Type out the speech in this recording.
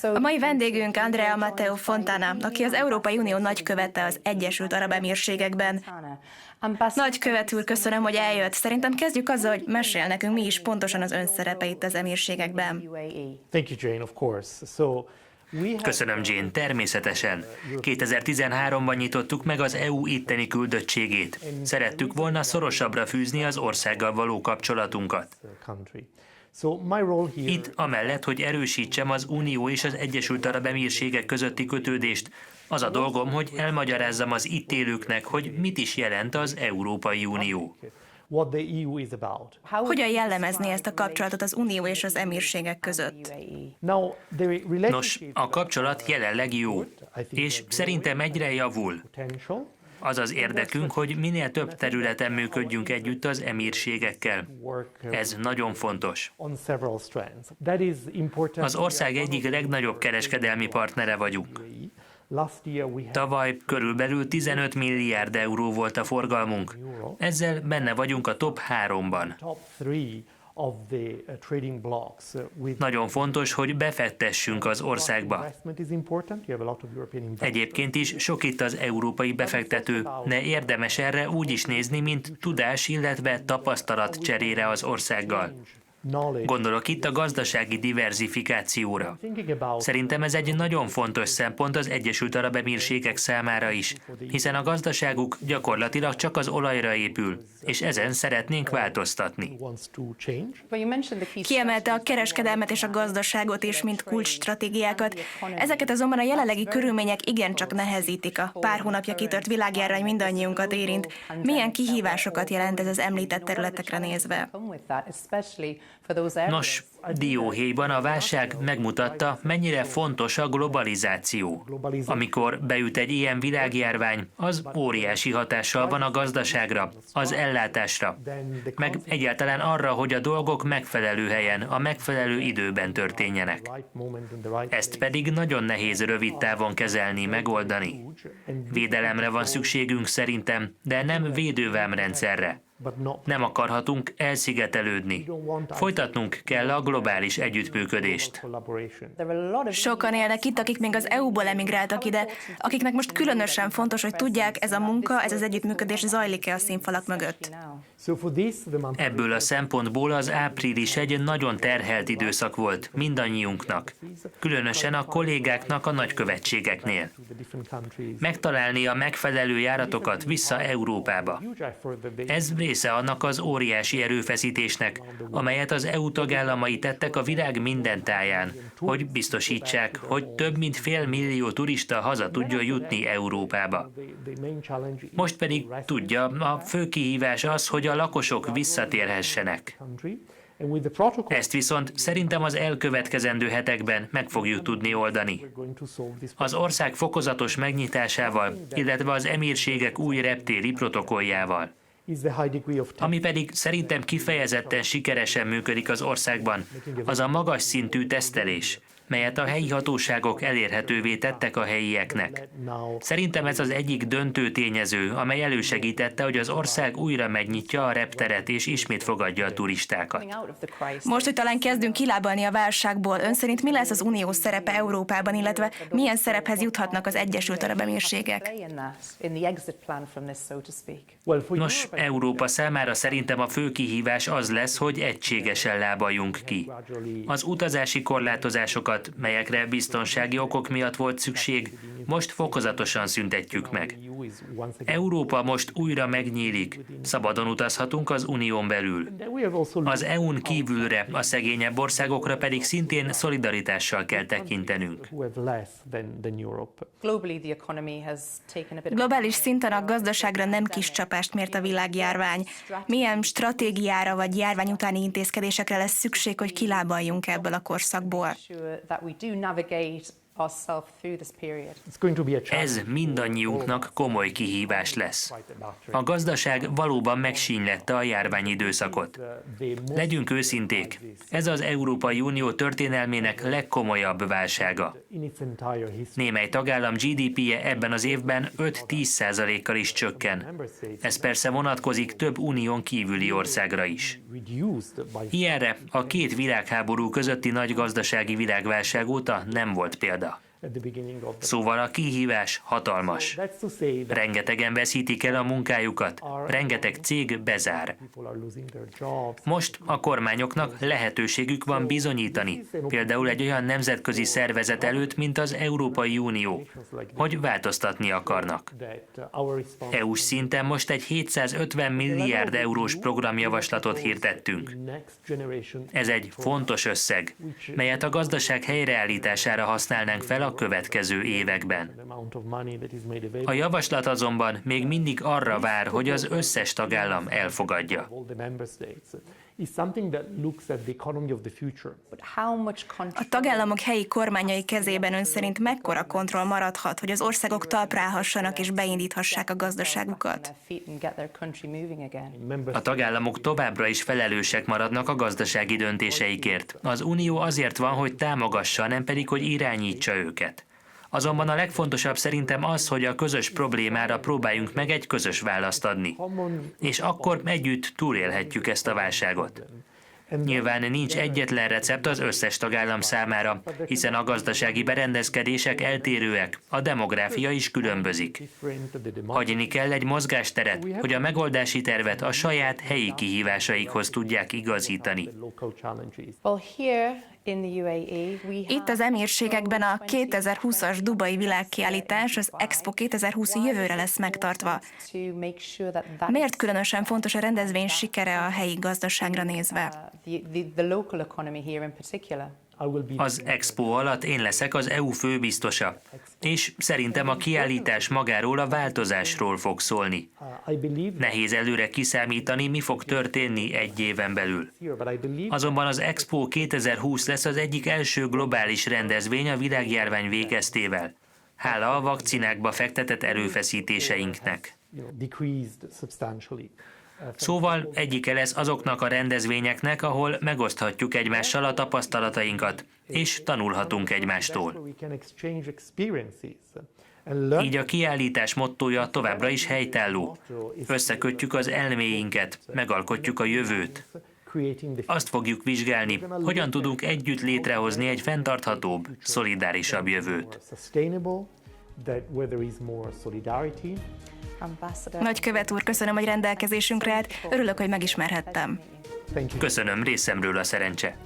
A mai vendégünk Andrea Matteo Fontana, aki az Európai Unió nagykövete az Egyesült Arab Emírségekben. Nagykövet úr, köszönöm, hogy eljött. Szerintem kezdjük azzal, hogy mesél nekünk, mi is pontosan az ön szerepe itt az Emírségekben. Köszönöm, Jane, természetesen. 2013-ban nyitottuk meg az EU itteni küldöttségét. Szerettük volna szorosabbra fűzni az országgal való kapcsolatunkat. Itt amellett, hogy erősítsem az Unió és az Egyesült Arab Emírségek közötti kötődést, az a dolgom, hogy elmagyarázzam az itt élőknek, hogy mit is jelent az Európai Unió. Hogyan jellemezni ezt a kapcsolatot az Unió és az Emírségek között? Nos, a kapcsolat jelenleg jó, és szerintem egyre javul. Az az érdekünk, hogy minél több területen működjünk együtt az emírségekkel. Ez nagyon fontos. Az ország egyik legnagyobb kereskedelmi partnere vagyunk. Tavaly körülbelül 15 milliárd euró volt a forgalmunk. Ezzel benne vagyunk a top 3-ban. Nagyon fontos, hogy befektessünk az országba. Egyébként is sok itt az európai befektető, de érdemes erre úgy is nézni, mint tudás, illetve tapasztalat cserére az országgal. Gondolok itt a gazdasági diverzifikációra. Szerintem ez egy nagyon fontos szempont az Egyesült Arab Emírségek számára is, hiszen a gazdaságuk gyakorlatilag csak az olajra épül, és ezen szeretnénk változtatni. Kiemelte a kereskedelmet és a gazdaságot is, mint kulcsstratégiákat. Ezeket azonban a jelenlegi körülmények igencsak nehezítik. A pár hónapja kitört világjárvány mindannyiunkat érint. Milyen kihívásokat jelent ez az említett területekre nézve? Nos, dióhéjban a válság megmutatta, mennyire fontos a globalizáció. Amikor beüt egy ilyen világjárvány, az óriási hatással van a gazdaságra, az ellátásra, meg egyáltalán arra, hogy a dolgok megfelelő helyen, a megfelelő időben történjenek. Ezt pedig nagyon nehéz rövid távon kezelni, megoldani. Védelemre van szükségünk szerintem, de nem védővámrendszerre. Nem akarhatunk elszigetelődni. Folytatnunk kell a globális együttműködést. Sokan élnek itt, akik még az EU-ból emigráltak ide, akiknek most különösen fontos, hogy tudják, ez a munka, ez az együttműködés zajlik-e a színfalak mögött. Ebből a szempontból az április egy nagyon terhelt időszak volt mindannyiunknak, különösen a kollégáknak a nagykövetségeknél. Megtalálni a megfelelő járatokat vissza Európába. Ez része annak az óriási erőfeszítésnek, amelyet az EU tagállamai tettek a világ minden táján, hogy biztosítsák, hogy több mint 500 000 turista haza tudjon jutni Európába. Most pedig tudja, a fő kihívás az, hogy a lakosok visszatérhessenek. Ezt viszont szerintem az elkövetkezendő hetekben meg fogjuk tudni oldani. Az ország fokozatos megnyitásával, illetve az emírségek új reptéri protokolljával. Ami pedig szerintem kifejezetten sikeresen működik az országban, az a magas szintű tesztelés, melyet a helyi hatóságok elérhetővé tettek a helyieknek. Szerintem ez az egyik döntő tényező, amely elősegítette, hogy az ország újra megnyitja a repteret és ismét fogadja a turistákat. Most, hogy talán kezdünk kilábalni a válságból, ön szerint mi lesz az Unió szerepe Európában, illetve milyen szerephez juthatnak az Egyesült Arab Emírségek? Nos, Európa számára szerintem a fő kihívás az lesz, hogy egységesen lábaljunk ki. Az utazási korlátozásokat, melyekre biztonsági okok miatt volt szükség, most fokozatosan szüntetjük meg. Európa most újra megnyílik, szabadon utazhatunk az Unión belül. Az EU-n kívülre, a szegényebb országokra pedig szintén szolidaritással kell tekintenünk. Globális szinten a gazdaságra nem kis csapást mért a világjárvány. Milyen stratégiára vagy járvány utáni intézkedésekre lesz szükség, hogy kilábaljunk ebből a korszakból? Ez mindannyiunknak komoly kihívás lesz. A gazdaság valóban megsínylette a járványidőszakot. Legyünk őszinték, ez az Európai Unió történelmének legkomolyabb válsága. Némely tagállam GDP-je ebben az évben 5-10%-kal is csökken. Ez persze vonatkozik több unión kívüli országra is. Ilyenre a két világháború közötti nagy gazdasági világválság óta nem volt példa. Szóval a kihívás hatalmas. Rengetegen veszítik el a munkájukat, rengeteg cég bezár. Most a kormányoknak lehetőségük van bizonyítani, például egy olyan nemzetközi szervezet előtt, mint az Európai Unió, hogy változtatni akarnak. EU-s szinten most egy 750 milliárd eurós programjavaslatot hirdettünk. Ez egy fontos összeg, melyet a gazdaság helyreállítására használnánk fel a következő években. A javaslat azonban még mindig arra vár, hogy az összes tagállam elfogadja. A tagállamok helyi kormányai kezében ön szerint mekkora kontroll maradhat, hogy az országok talpra állhassanak és beindíthassák a gazdaságukat? A tagállamok továbbra is felelősek maradnak a gazdasági döntéseikért. Az Unió azért van, hogy támogassa, nem pedig, hogy irányítsa őket. Azonban a legfontosabb szerintem az, hogy a közös problémára próbáljunk meg egy közös választ adni. És akkor együtt túlélhetjük ezt a válságot. Nyilván nincs egyetlen recept az összes tagállam számára, hiszen a gazdasági berendezkedések eltérőek, a demográfia is különbözik. Hagyni kell egy mozgásteret, hogy a megoldási tervet a saját helyi kihívásaikhoz tudják igazítani. Itt az Emírségekben a 2020-as Dubai világkiállítás, az Expo 2020 jövőre lesz megtartva. Miért különösen fontos a rendezvény sikere a helyi gazdaságra nézve? Az Expo alatt én leszek az EU főbiztosa, és szerintem a kiállítás magáról a változásról fog szólni. Nehéz előre kiszámítani, mi fog történni egy éven belül. Azonban az Expo 2020 lesz az egyik első globális rendezvény a világjárvány végeztével, hála a vakcinákba fektetett erőfeszítéseinknek. Szóval egyike lesz azoknak a rendezvényeknek, ahol megoszthatjuk egymással a tapasztalatainkat, és tanulhatunk egymástól. Így a kiállítás mottója továbbra is helytálló. Összekötjük az elméinket, megalkotjuk a jövőt. Azt fogjuk vizsgálni, hogyan tudunk együtt létrehozni egy fenntarthatóbb, szolidárisabb jövőt. Nagykövet úr, köszönöm, hogy rendelkezésünkre állt. Örülök, hogy megismerhettem. Köszönöm, részemről a szerencse.